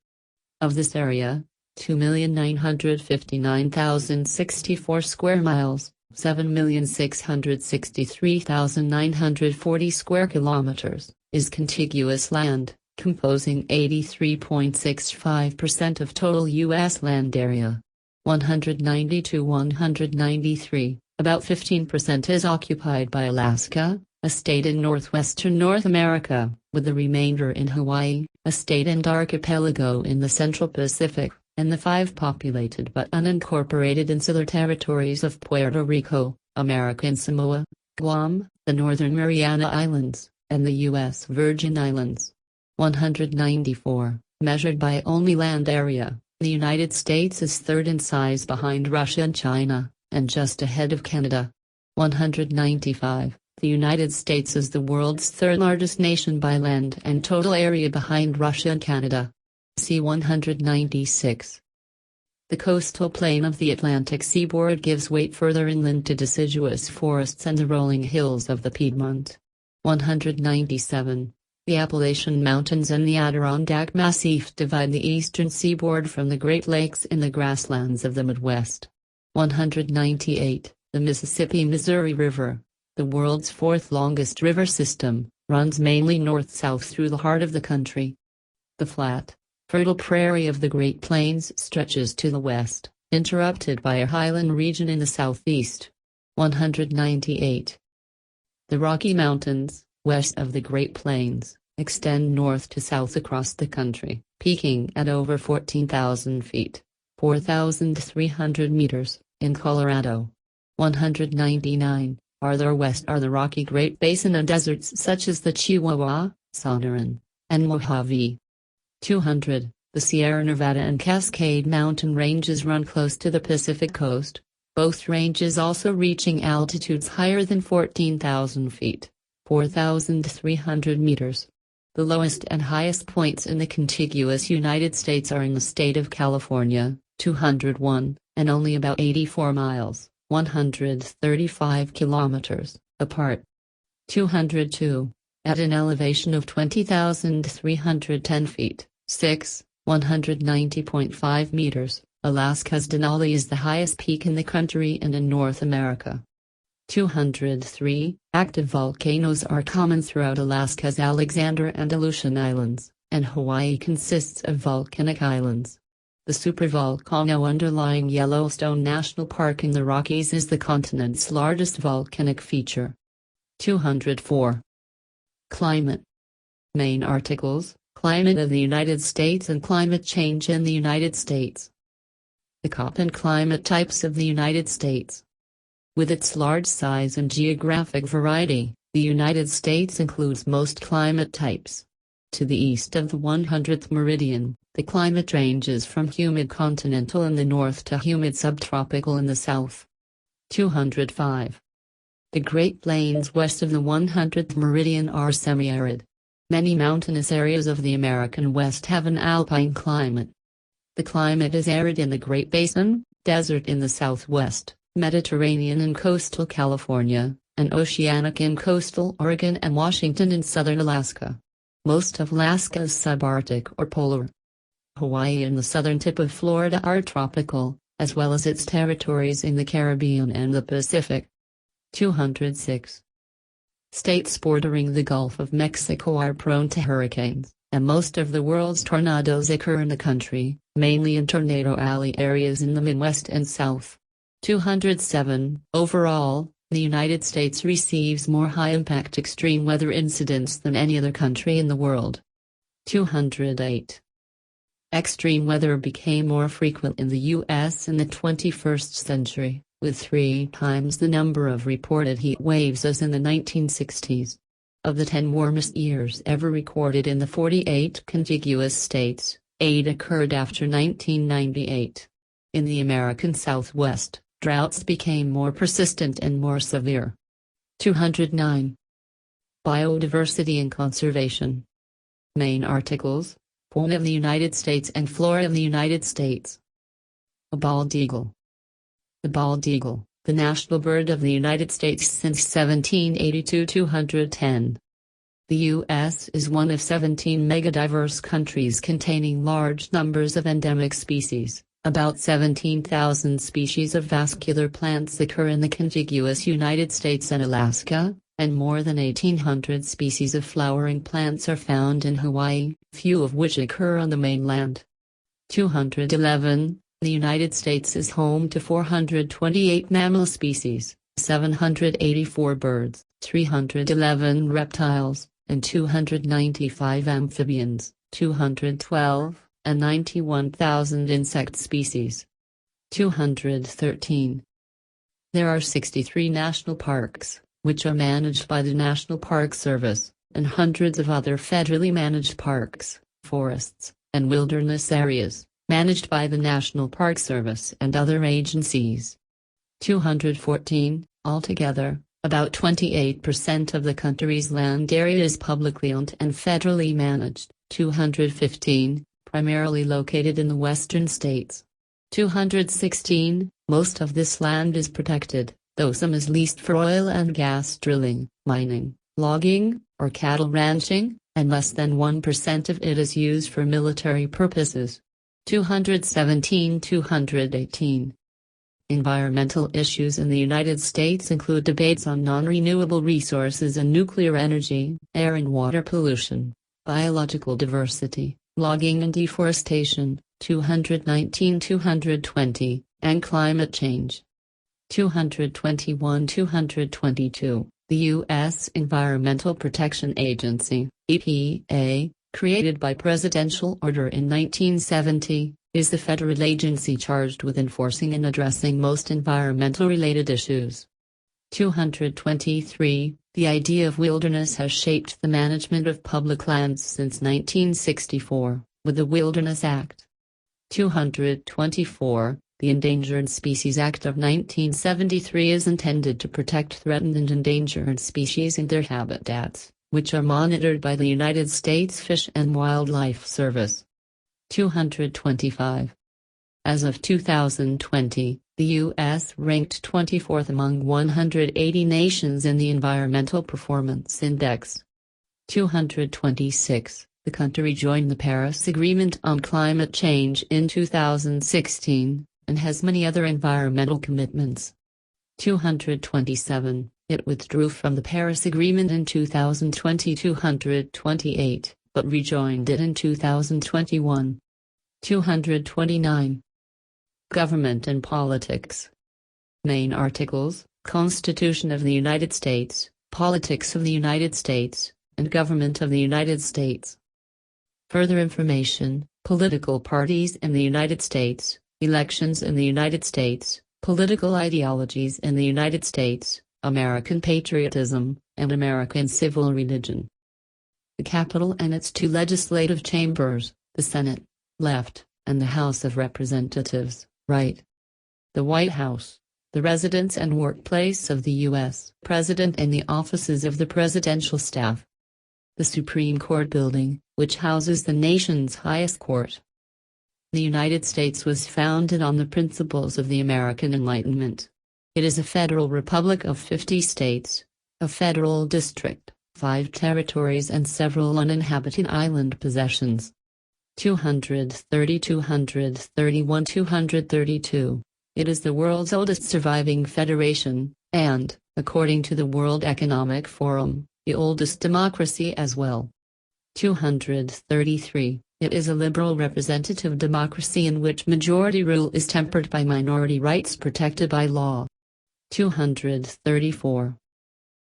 Of this area, 2,959,064 square miles, 7,663,940 square kilometers, is contiguous land, composing 83.65% of total U.S. land area. 190 to 193, about 15% is occupied by Alaska, a state in northwestern North America, with the remainder in Hawaii, a state and archipelago in the Central Pacific, and the 5 populated but unincorporated insular territories of Puerto Rico, American Samoa, Guam, the Northern Mariana Islands, and the U.S. Virgin Islands. 194, measured by only land area, the United States is third in size behind Russia and China, and just ahead of Canada. 195, the United States is the world's third largest nation by land and total area behind Russia and Canada. See 196. The coastal plain of the Atlantic seaboard gives way further inland to deciduous forests and the rolling hills of the Piedmont. 197. The Appalachian Mountains and the Adirondack Massif divide the eastern seaboard from the Great Lakes in the grasslands of the Midwest. 198. The Mississippi-Missouri River, the world's 4th longest river system, runs mainly north-south through the heart of the country. The flat, fertile prairie of the Great Plains stretches to the west, interrupted by a highland region in the southeast. 198. The Rocky Mountains, west of the Great Plains, extend north to south across the country, peaking at over 14,000 feet, 4,300 meters, in Colorado. 199. Farther west are the Rocky Great Basin and deserts such as the Chihuahua, Sonoran, and Mojave. 200. The Sierra Nevada and Cascade Mountain ranges run close to the Pacific coast, both ranges also reaching altitudes higher than 14,000 feet. 4,300 meters. The lowest and highest points in the contiguous United States are in the state of California, 201, and only about 84 miles, 135 kilometers, apart. 202. At an elevation of 20,310 feet, 190.5 meters, Alaska's Denali is the highest peak in the country and in North America. 203. Active volcanoes are common throughout Alaska's Alexander and Aleutian Islands, and Hawaii consists of volcanic islands. The supervolcano underlying Yellowstone National Park in the Rockies is the continent's largest volcanic feature. 204. Climate. Main articles: Climate of the United States and Climate Change in the United States. The COP and climate types of the United States. With its large size and geographic variety, the United States includes most climate types. To the east of the 100th meridian, the climate ranges from humid continental in the north to humid subtropical in the south. 205. The Great Plains west of the 100th meridian are semi-arid. Many mountainous areas of the American West have an alpine climate. The climate is arid in the Great Basin, desert in the southwest, Mediterranean in coastal California, and oceanic in coastal Oregon and Washington in southern Alaska. Most of Alaska is subarctic or polar. Hawaii and the southern tip of Florida are tropical, as well as its territories in the Caribbean and the Pacific. 206. States bordering the Gulf of Mexico are prone to hurricanes, and most of the world's tornadoes occur in the country, mainly in Tornado Alley areas in the Midwest and South. 207. Overall, the United States receives more high-impact extreme weather incidents than any other country in the world. 208. Extreme weather became more frequent in the U.S. in the 21st century, with 3 times the number of reported heat waves as in the 1960s. Of the 10 warmest years ever recorded in the 48 contiguous states, 8 occurred after 1998. In the American Southwest, droughts became more persistent and more severe. 209. Biodiversity and conservation. Main articles: fauna of the United States and flora of the United States. A bald eagle. The bald eagle, the national bird of the United States since 1782. 210. The U.S. is one of 17 megadiverse countries containing large numbers of endemic species. About 17,000 species of vascular plants occur in the contiguous United States and Alaska, and more than 1,800 species of flowering plants are found in Hawaii, few of which occur on the mainland. 211. The United States is home to 428 mammal species, 784 birds, 311 reptiles, and 295 amphibians, 212, and 91,000 insect species. 213. There are 63 national parks, which are managed by the National Park Service, and hundreds of other federally managed parks, forests, and wilderness areas, managed by the National Park Service and other agencies. 214. Altogether, about 28% of the country's land area is publicly owned and federally managed. 215. Primarily located in the western states. 216. Most of this land is protected, though some is leased for oil and gas drilling, mining, logging, or cattle ranching, and less than 1% of it is used for military purposes. 217. 218. Environmental issues in the United States include debates on non-renewable resources and nuclear energy, air and water pollution, biological diversity, logging and deforestation. 219. 220, and climate change. 221. 222. The U.S. Environmental Protection Agency, EPA, created by presidential order in 1970, is the federal agency charged with enforcing and addressing most environmental-related issues. 223. The idea of wilderness has shaped the management of public lands since 1964, with the Wilderness Act. 224. The Endangered Species Act of 1973 is intended to protect threatened and endangered species and their habitats, which are monitored by the United States Fish and Wildlife Service. 225. As of 2020, the U.S. ranked 24th among 180 nations in the Environmental Performance Index. 226. The country joined the Paris Agreement on Climate Change in 2016, and has many other environmental commitments. 227. It withdrew from the Paris Agreement in 2020. 228, but rejoined it in 2021. 229. Government and Politics. Main articles: Constitution of the United States, Politics of the United States, and Government of the United States. Further information: Political parties in the United States, Elections in the United States, Political ideologies in the United States, American patriotism, and American civil religion. The Capitol and its two legislative chambers, the Senate, left, and the House of Representatives, right. The White House, the residence and workplace of the U.S. President and the offices of the presidential staff. The Supreme Court building, which houses the nation's highest court. The United States was founded on the principles of the American Enlightenment. It is a federal republic of 50 states, a federal district, 5 territories and several uninhabited island possessions. 230. 231. 232. It is the world's oldest surviving federation, and, according to the World Economic Forum, the oldest democracy as well. 233. It is a liberal representative democracy in which majority rule is tempered by minority rights protected by law. 234.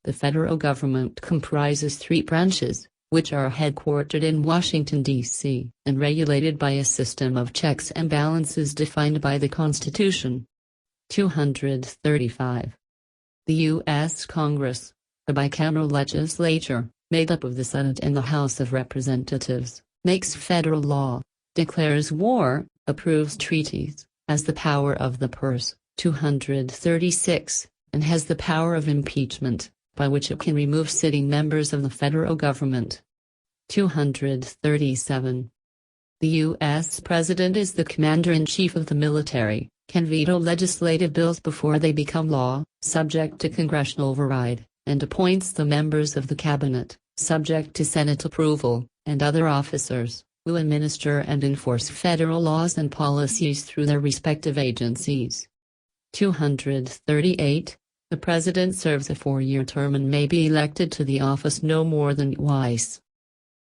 The federal government comprises 3 branches, which are headquartered in Washington, D.C., and regulated by a system of checks and balances defined by the Constitution. 235. The U.S. Congress, a bicameral legislature, made up of the Senate and the House of Representatives, makes federal law, declares war, approves treaties, has the power of the purse. 236, and has the power of impeachment, by which it can remove sitting members of the federal government. 237. The U.S. President is the Commander-in-Chief of the military, can veto legislative bills before they become law, subject to congressional override, and appoints the members of the cabinet, subject to Senate approval, and other officers, who administer and enforce federal laws and policies through their respective agencies. 238. The President serves a 4-year term and may be elected to the office no more than twice.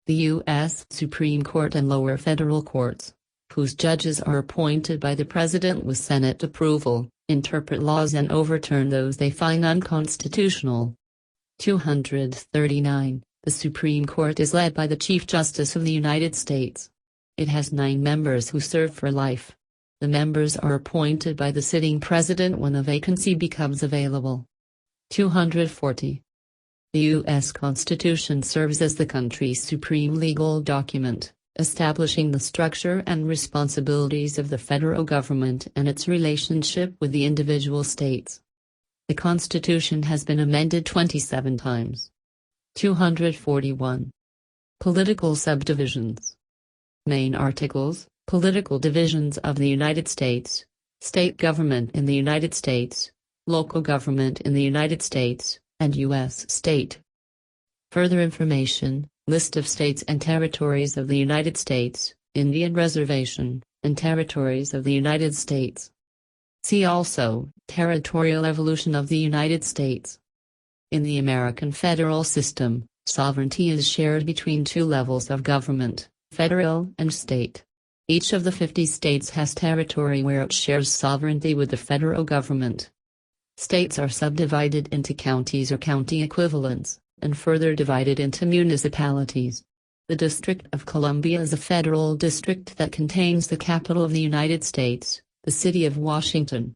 The U.S. Supreme Court and lower federal courts, whose judges are appointed by the President with Senate approval, interpret laws and overturn those they find unconstitutional. 239. The Supreme Court is led by the Chief Justice of the United States. It has 9 members who serve for life. The members are appointed by the sitting President when a vacancy becomes available. 240. The U.S. Constitution serves as the country's supreme legal document, establishing the structure and responsibilities of the federal government and its relationship with the individual states. The Constitution has been amended 27 times. 241. Political subdivisions. Main articles: Political divisions of the United States, State government in the United States, Local government in the United States, and U.S. state. Further information: List of states and territories of the United States, Indian Reservation, and territories of the United States. See also, Territorial evolution of the United States. In the American federal system, sovereignty is shared between 2 levels of government, federal and state. Each of the 50 states has territory where it shares sovereignty with the federal government. States are subdivided into counties or county equivalents, and further divided into municipalities. The District of Columbia is a federal district that contains the capital of the United States, the city of Washington.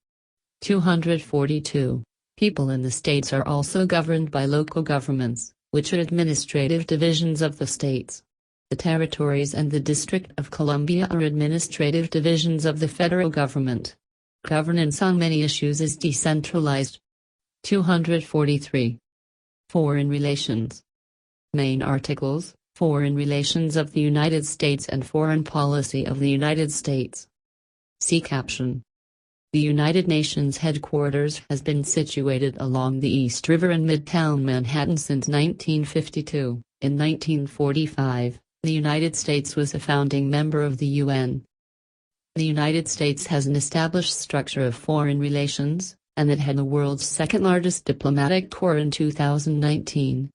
242. People in the states are also governed by local governments, which are administrative divisions of the states. The territories and the District of Columbia are administrative divisions of the federal government. Governance on many issues is decentralized. 243. Foreign relations. Main articles: Foreign relations of the United States and Foreign policy of the United States. See caption. The United Nations headquarters has been situated along the East River in Midtown Manhattan since 1952. In 1945, the United States was a founding member of the UN. The United States has an established structure of foreign relations, and it had the world's second-largest diplomatic corps in 2019.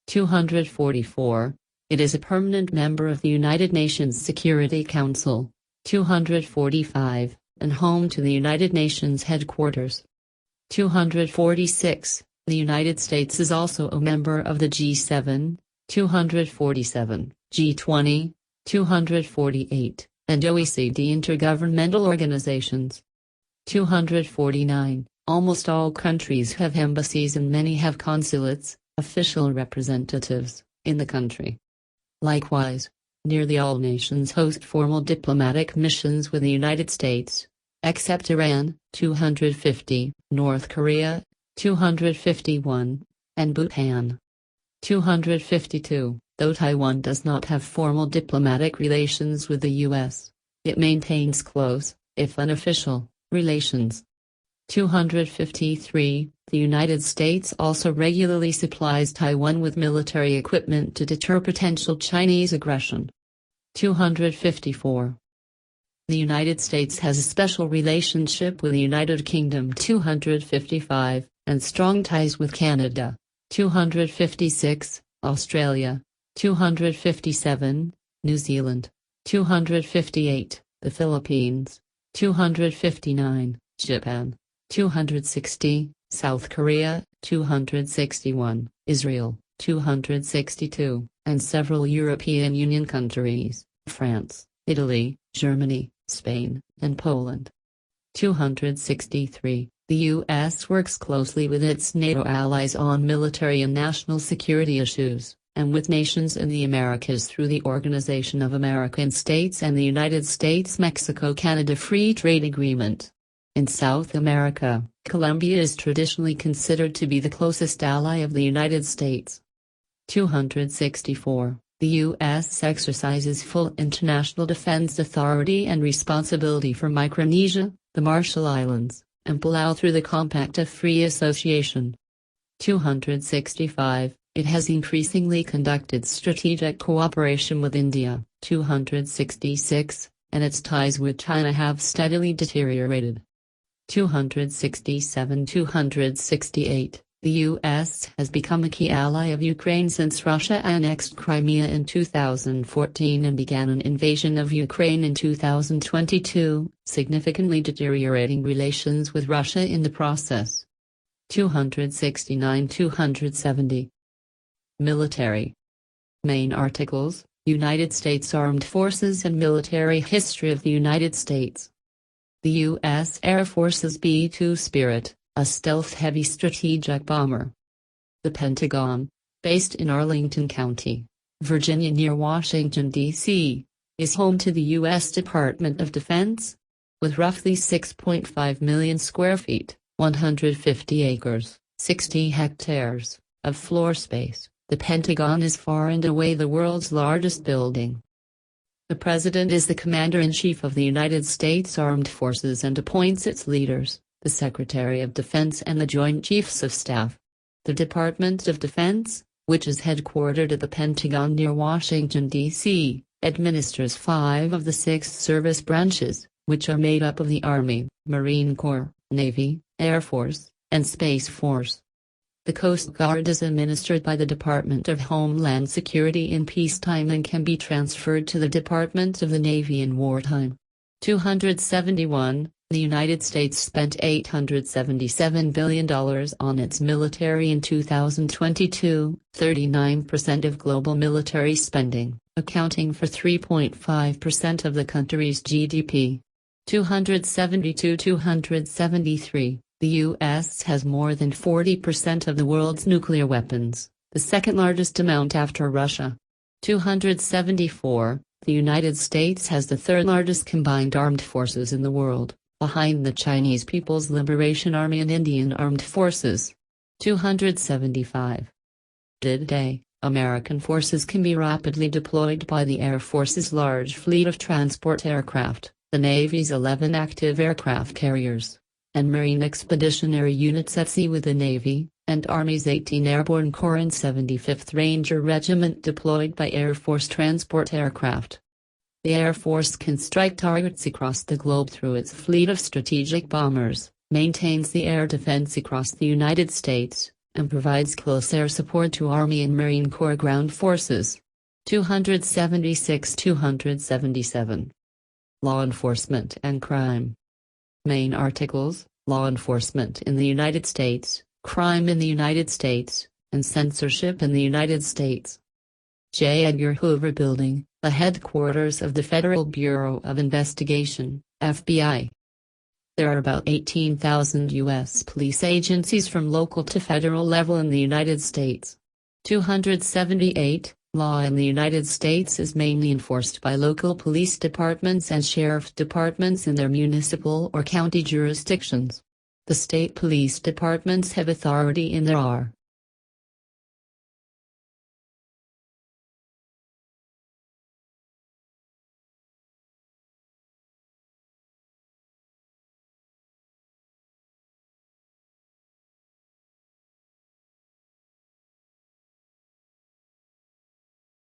244. It is a permanent member of the United Nations Security Council. 245, and home to the United Nations headquarters. 246. The United States is also a member of the G7, 247, G20, 248, and OECD intergovernmental organizations. 249. Almost all countries have embassies and many have consulates, official representatives, in the country. Likewise, nearly all nations host formal diplomatic missions with the United States, except Iran, 250, North Korea, 251, and Bhutan. 252. Though Taiwan does not have formal diplomatic relations with the U.S., it maintains close, if unofficial, relations. 253. The United States also regularly supplies Taiwan with military equipment to deter potential Chinese aggression. 254. The United States has a special relationship with the United Kingdom. 255, and strong ties with Canada. 256, Australia. 257, New Zealand. 258, the Philippines. 259, Japan. 260, South Korea. 261, Israel. 262, and several European Union countries, France, Italy, Germany, Spain, and Poland. 263. The U.S. works closely with its NATO allies on military and national security issues, and with nations in the Americas through the Organization of American States and the United States-Mexico-Canada Free Trade Agreement. In South America, Colombia is traditionally considered to be the closest ally of the United States. 264. The U.S. exercises full international defense authority and responsibility for Micronesia, the Marshall Islands, and Palau through the Compact of Free Association. 265. It has increasingly conducted strategic cooperation with India. 266. And its ties with China have steadily deteriorated. 267–268. The U.S. has become a key ally of Ukraine since Russia annexed Crimea in 2014 and began an invasion of Ukraine in 2022, significantly deteriorating relations with Russia in the process. 269–270. Military. Main articles: United States Armed Forces and Military History of the United States. The U.S. Air Force's B-2 Spirit, a stealth-heavy strategic bomber. The Pentagon, based in Arlington County, Virginia near Washington, D.C., is home to the U.S. Department of Defense. With roughly 6.5 million square feet, 150 acres, 60 hectares, of floor space, the Pentagon is far and away the world's largest building. The President is the Commander-in-Chief of the United States Armed Forces and appoints its leaders, the Secretary of Defense and the Joint Chiefs of Staff. The Department of Defense, which is headquartered at the Pentagon near Washington, D.C., administers 5 of the 6 service branches, which are made up of the Army, Marine Corps, Navy, Air Force, and Space Force. The Coast Guard is administered by the Department of Homeland Security in peacetime and can be transferred to the Department of the Navy in wartime. 271. The United States spent $877 billion on its military in 2022, 39% of global military spending, accounting for 3.5% of the country's GDP. 272–273. The U.S. has more than 40% of the world's nuclear weapons, the second largest amount after Russia. 274. The United States has the third largest combined armed forces in the world, behind the Chinese People's Liberation Army and Indian Armed Forces. 275. Today, American forces can be rapidly deployed by the Air Force's large fleet of transport aircraft, the Navy's 11 active aircraft carriers, and Marine Expeditionary Units at sea with the Navy, and Army's 18 Airborne Corps and 75th Ranger Regiment deployed by Air Force transport aircraft. The Air Force can strike targets across the globe through its fleet of strategic bombers, maintains the air defense across the United States, and provides close air support to Army and Marine Corps ground forces. 276–277. Law enforcement and crime. Main articles: Law enforcement in the United States, crime in the United States, and censorship in the United States. J. Edgar Hoover Building, the headquarters of the Federal Bureau of Investigation, FBI. There are about 18,000 U.S. police agencies from local to federal level in the United States. 278. Law in the United States is mainly enforced by local police departments and sheriff departments in their municipal or county jurisdictions. The state police departments have authority in their